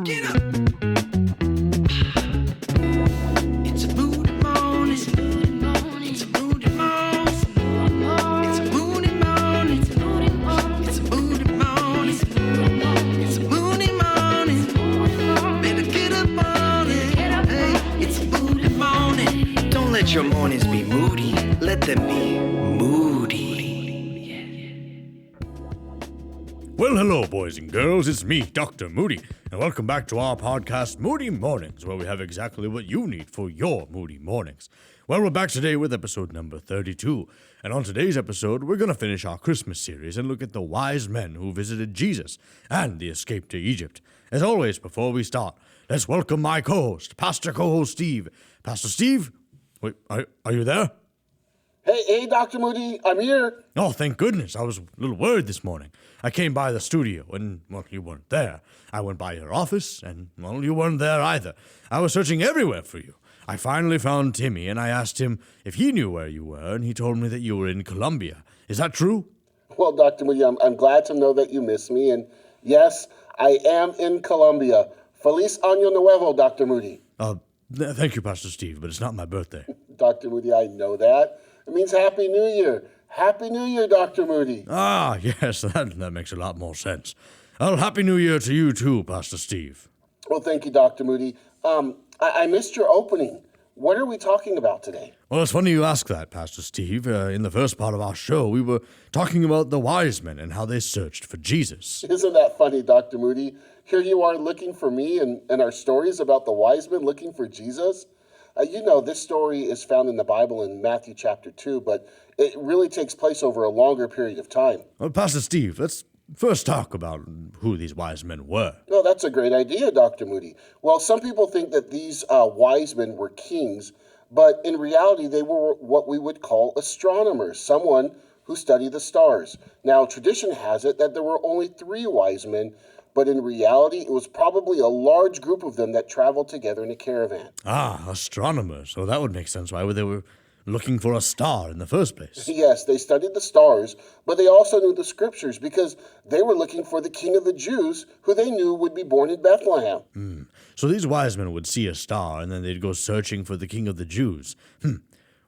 Get up! It's a Moody morning. It's a Moody morning. It's a Moody morning. It's a Moody morning. It's a Moody morning. It's a Moody morning. It's a Moody morning. Better get up on it. Hey, it's a Moody morning. Don't let your mornings be moody. Let them be moody. Well, hello, boys and girls. It's me, Dr. Moody, and welcome back to our podcast, Moody Mornings, where we have exactly what you need for your Moody Mornings. Well, we're back today with episode number 32, and on today's episode, we're going to finish our Christmas series and look at the wise men who visited Jesus and the escape to Egypt. As always, before we start, let's welcome my co-host, Pastor Co-host Steve. Pastor Steve? Wait, are you there? Hey, Dr. Moody, I'm here. Oh, thank goodness. I was a little worried this morning. I came by the studio, and, well, you weren't there. I went by your office, and, well, you weren't there either. I was searching everywhere for you. I finally found Timmy, and I asked him if he knew where you were, and he told me that you were in Colombia. Is that true? Well, Dr. Moody, I'm glad to know that you miss me, and yes, I am in Colombia. Feliz Año Nuevo, Dr. Moody. Thank you, Pastor Steve, but it's not my birthday. Dr. Moody, I know that. It means Happy New Year. Happy New Year, Dr. Moody. Ah, yes, that makes a lot more sense. Well, Happy New Year to you too, Pastor Steve. Well, thank you, Dr. Moody. I missed your opening. What are we talking about today? Well, it's funny you ask that, Pastor Steve. In the first part of our show, we were talking about the wise men and how they searched for Jesus. Isn't that funny, Dr. Moody? Here you are looking for me and our stories about the wise men looking for Jesus. This story is found in the Bible in Matthew chapter 2, but it really takes place over a longer period of time. Well, Pastor Steve, let's first talk about who these wise men were. Oh, that's a great idea, Dr. Moody. Well, some people think that these wise men were kings, but in reality, they were what we would call astronomers, someone who studied the stars. Now, tradition has it that there were only 3 wise men, but in reality, it was probably a large group of them that traveled together in a caravan. Ah, astronomers. So that would make sense why they were looking for a star in the first place. Yes, they studied the stars, but they also knew the scriptures because they were looking for the king of the Jews who they knew would be born in Bethlehem. So these wise men would see a star and then they'd go searching for the king of the Jews.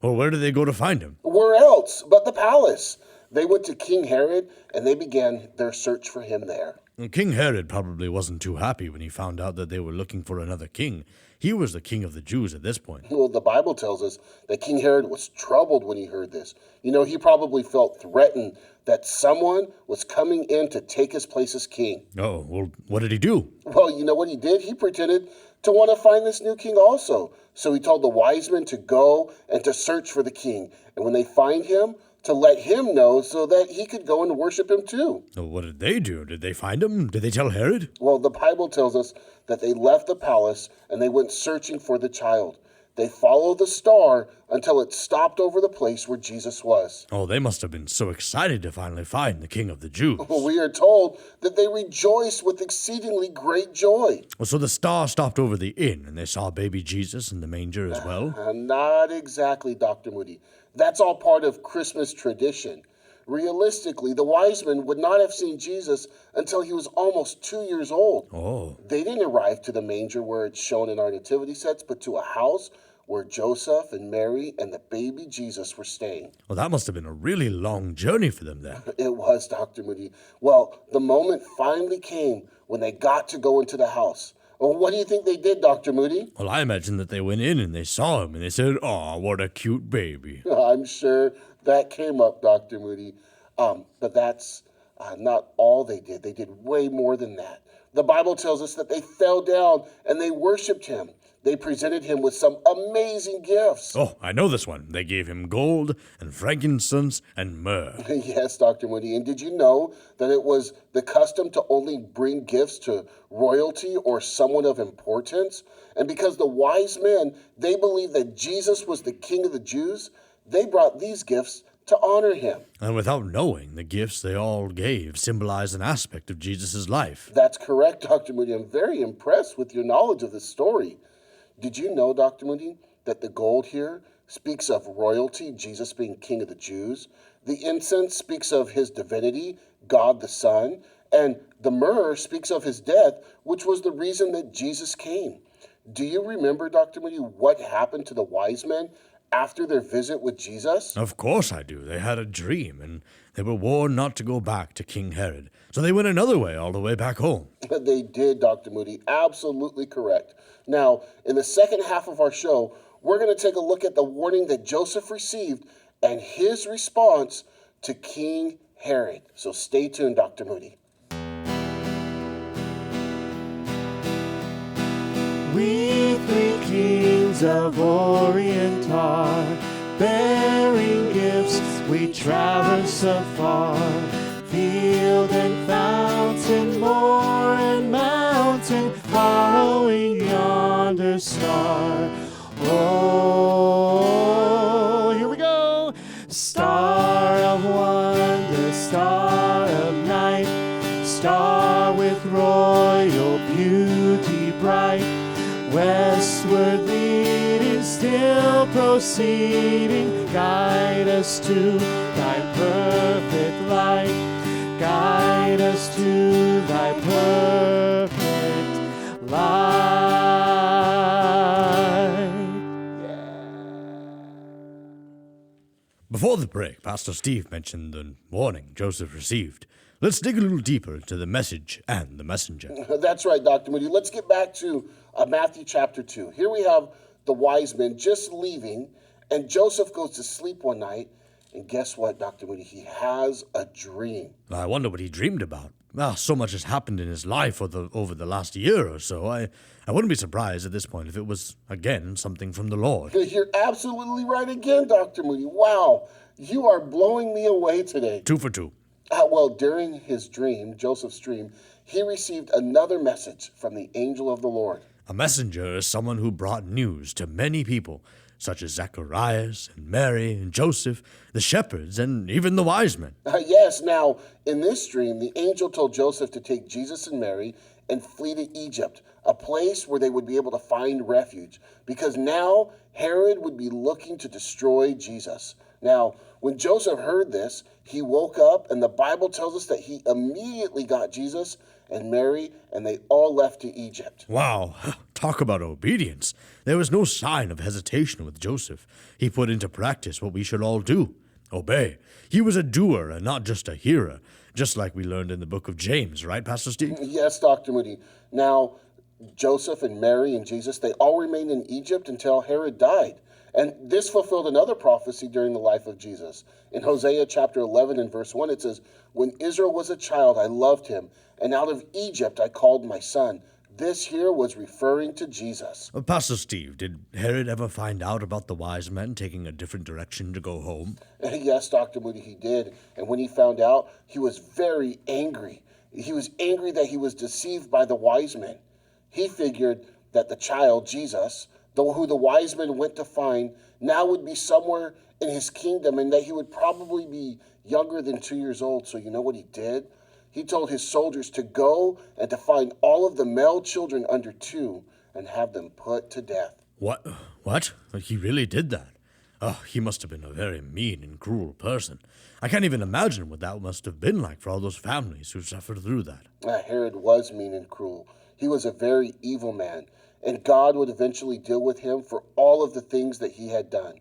Well, where did they go to find him? Where else but the palace? They went to King Herod and they began their search for him there. Well, King Herod probably wasn't too happy when he found out that they were looking for another king. He was the king of the Jews at this point. Well, the Bible tells us that King Herod was troubled when he heard this. He probably felt threatened that someone was coming in to take his place as king. Oh, well, what did he do? Well, you know what he did? He pretended to want to find this new king also. So he told the wise men to go and to search for the king. And when they find him, to let him know so that he could go and worship him too. Well, what did they do? Did they find him? Did they tell Herod? Well, the Bible tells us that they left the palace and they went searching for the child. They followed the star until it stopped over the place where Jesus was. Oh, they must have been so excited to finally find the king of the Jews. We are told that they rejoiced with exceedingly great joy. Well, so the star stopped over the inn and they saw baby Jesus in the manger as well? Not exactly, Dr. Moody. That's all part of Christmas tradition. Realistically, the wise men would not have seen Jesus until he was almost 2 years old. Oh. They didn't arrive to the manger where it's shown in our nativity sets, but to a house where Joseph and Mary and the baby Jesus were staying. Well, that must have been a really long journey for them then. It was, Dr. Moody. Well, the moment finally came when they got to go into the house. Well, what do you think they did, Dr. Moody? Well, I imagine that they went in and they saw him and they said, "Aw, what a cute baby." I'm sure that came up, Dr. Moody. But that's not all they did. They did way more than that. The Bible tells us that they fell down and they worshiped him. They presented him with some amazing gifts. Oh, I know this one. They gave him gold and frankincense and myrrh. Yes, Dr. Moody. And did you know that it was the custom to only bring gifts to royalty or someone of importance? And because the wise men, they believed that Jesus was the king of the Jews, they brought these gifts to honor him. And without knowing, the gifts they all gave symbolize an aspect of Jesus' life. That's correct, Dr. Moody. I'm very impressed with your knowledge of this story. Did you know, Dr. Moody, that the gold here speaks of royalty, Jesus being king of the Jews? The incense speaks of his divinity, God the Son. And the myrrh speaks of his death, which was the reason that Jesus came. Do you remember, Dr. Moody, what happened to the wise men after their visit with Jesus? Of course I do. They had a dream, and they were warned not to go back to King Herod. So they went another way all the way back home. They did, Dr. Moody. Absolutely correct. Now, in the second half of our show, we're going to take a look at the warning that Joseph received and his response to King Herod. So stay tuned, Dr. Moody. We three kings of Orient are, bearing gifts we traverse afar. Field and fountain, moor and mountain, following yonder star. Oh, here we go. Star of wonder, star of night, star with royal beauty bright. Westward leading, still proceeding, guide us to thy perfect light. Guide us to thy perfect light. Before the break, Pastor Steve mentioned the warning Joseph received. Let's dig a little deeper into the message and the messenger. That's right, Dr. Moody. Let's get back to Matthew chapter 2. Here we have the wise men just leaving, and Joseph goes to sleep one night, and guess what, Dr. Moody? He has a dream. I wonder what he dreamed about. So much has happened in his life over the last year or so. I wouldn't be surprised at this point if it was, again, something from the Lord. You're absolutely right again, Dr. Moody. Wow, you are blowing me away today. 2 for 2. Well, during his dream, Joseph's dream, he received another message from the angel of the Lord. A messenger is someone who brought news to many people, such as Zacharias and Mary and Joseph, the shepherds, and even the wise men. Yes, now, in this dream, the angel told Joseph to take Jesus and Mary and flee to Egypt, a place where they would be able to find refuge, because now Herod would be looking to destroy Jesus. Now, when Joseph heard this, he woke up, and the Bible tells us that he immediately got Jesus and Mary, and they all left to Egypt. Wow, talk about obedience. There was no sign of hesitation with Joseph. He put into practice what we should all do, obey. He was a doer and not just a hearer, just like we learned in the book of James, right, Pastor Steve? Yes, Dr. Moody. Now, Joseph and Mary and Jesus, they all remained in Egypt until Herod died. And this fulfilled another prophecy during the life of Jesus. In Hosea chapter 11 and verse 1, it says, "When Israel was a child, I loved him, and out of Egypt I called my son." This here was referring to Jesus. Pastor Steve, did Herod ever find out about the wise men taking a different direction to go home? Yes, Dr. Moody, he did. And when he found out, he was very angry. He was angry that he was deceived by the wise men. He figured that the child, Jesus, who the wise men went to find, now would be somewhere in his kingdom, and that he would probably be younger than 2 years old. So you know what he did? He told his soldiers to go and to find all of the male children under 2 and have them put to death. What? He really did that? Oh, he must have been a very mean and cruel person. I can't even imagine what that must have been like for all those families who suffered through that. Herod was mean and cruel. He was a very evil man, and God would eventually deal with him for all of the things that he had done.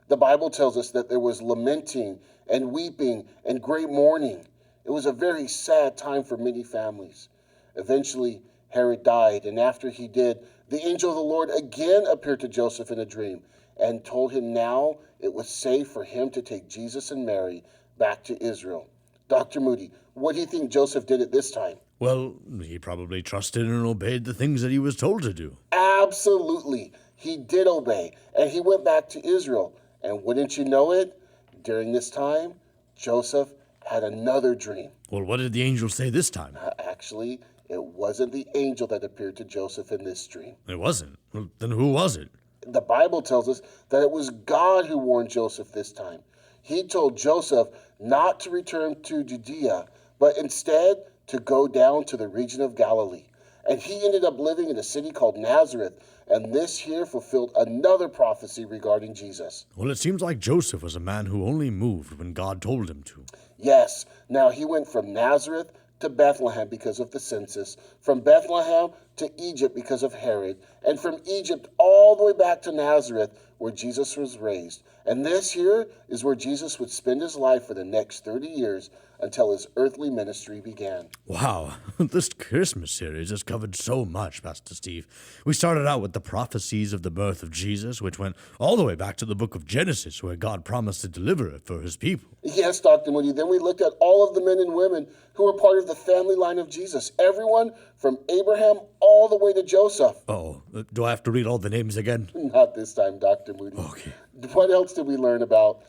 The Bible tells us that there was lamenting and weeping and great mourning. It was a very sad time for many families. Eventually, Herod died, and after he did, the angel of the Lord again appeared to Joseph in a dream and told him now it was safe for him to take Jesus and Mary back to Israel. Dr. Moody, what do you think Joseph did at this time? Well, he probably trusted and obeyed the things that he was told to do. Absolutely. He did obey, and he went back to Israel. And wouldn't you know it, during this time, Joseph had another dream. Well, what did the angel say this time? Actually, it wasn't the angel that appeared to Joseph in this dream. It wasn't. Well, then who was it? The Bible tells us that it was God who warned Joseph this time. He told Joseph not to return to Judea, but instead to go down to the region of Galilee. And he ended up living in a city called Nazareth, and this here fulfilled another prophecy regarding Jesus. Well, it seems like Joseph was a man who only moved when God told him to. Yes, now he went from Nazareth to Bethlehem because of the census, from Bethlehem to Egypt because of Herod, and from Egypt all the way back to Nazareth where Jesus was raised. And this here is where Jesus would spend his life for the next 30 years until his earthly ministry began. Wow, this Christmas series has covered so much, Pastor Steve. We started out with the prophecies of the birth of Jesus, which went all the way back to the book of Genesis, where God promised to deliver it for his people. Yes, Dr. Moody. Then we looked at all of the men and women who were part of the family line of Jesus. Everyone from Abraham all the way to Joseph. Oh, do I have to read all the names again? Not this time, Dr. Moody. Okay. What else did we learn about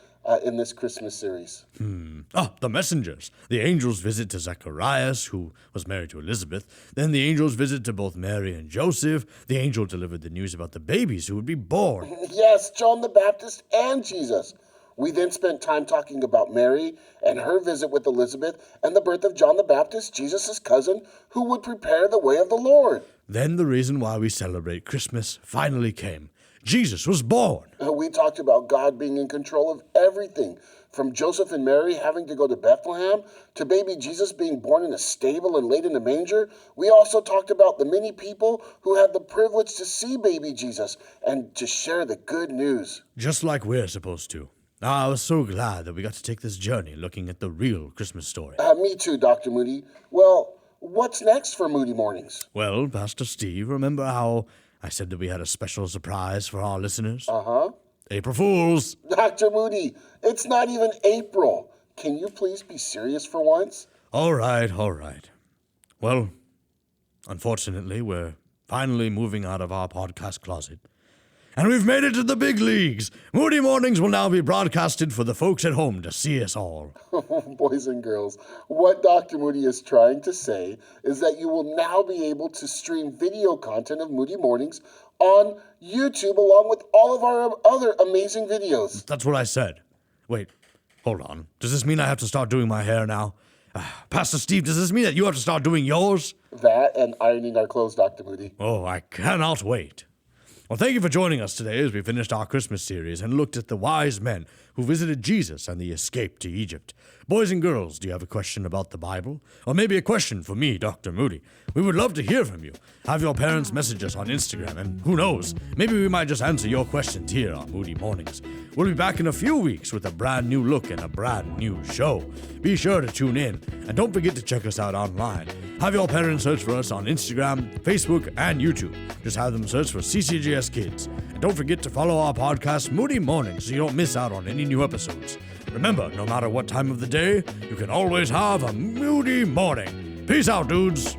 in this Christmas series? The messengers. The angel's visit to Zacharias, who was married to Elizabeth. Then the angel's visit to both Mary and Joseph. The angel delivered the news about the babies who would be born. Yes, John the Baptist and Jesus. We then spent time talking about Mary and her visit with Elizabeth and the birth of John the Baptist, Jesus' cousin, who would prepare the way of the Lord. Then the reason why we celebrate Christmas finally came. Jesus was born. We talked about God being in control of everything, from Joseph and Mary having to go to Bethlehem to baby Jesus being born in a stable and laid in a manger. We also talked about the many people who had the privilege to see baby Jesus and to share the good news. Just like we're supposed to. I was so glad that we got to take this journey looking at the real Christmas story. Me too, Dr. Moody. Well, what's next for Moody Mornings? Well, Pastor Steve, remember how I said that we had a special surprise for our listeners? Uh-huh. April Fools! Dr. Moody, it's not even April. Can you please be serious for once? All right. Well, unfortunately, we're finally moving out of our podcast closet. And we've made it to the big leagues. Moody Mornings will now be broadcasted for the folks at home to see us all. Boys and girls, what Dr. Moody is trying to say is that you will now be able to stream video content of Moody Mornings on YouTube along with all of our other amazing videos. That's what I said. Wait, hold on. Does this mean I have to start doing my hair now? Pastor Steve, does this mean that you have to start doing yours? That and ironing our clothes, Dr. Moody. Oh, I cannot wait. Well, thank you for joining us today as we finished our Christmas series and looked at the wise men who visited Jesus and the escape to Egypt. Boys and girls, do you have a question about the Bible? Or maybe a question for me, Dr. Moody? We would love to hear from you. Have your parents message us on Instagram, and who knows, maybe we might just answer your questions here on Moody Mornings. We'll be back in a few weeks with a brand new look and a brand new show. Be sure to tune in, and don't forget to check us out online. Have your parents search for us on Instagram, Facebook, and YouTube. Just have them search for CCGS Kids. And don't forget to follow our podcast, Moody Mornings, so you don't miss out on any new episodes. Remember, no matter what time of the day, you can always have a Moody morning. Peace out, dudes.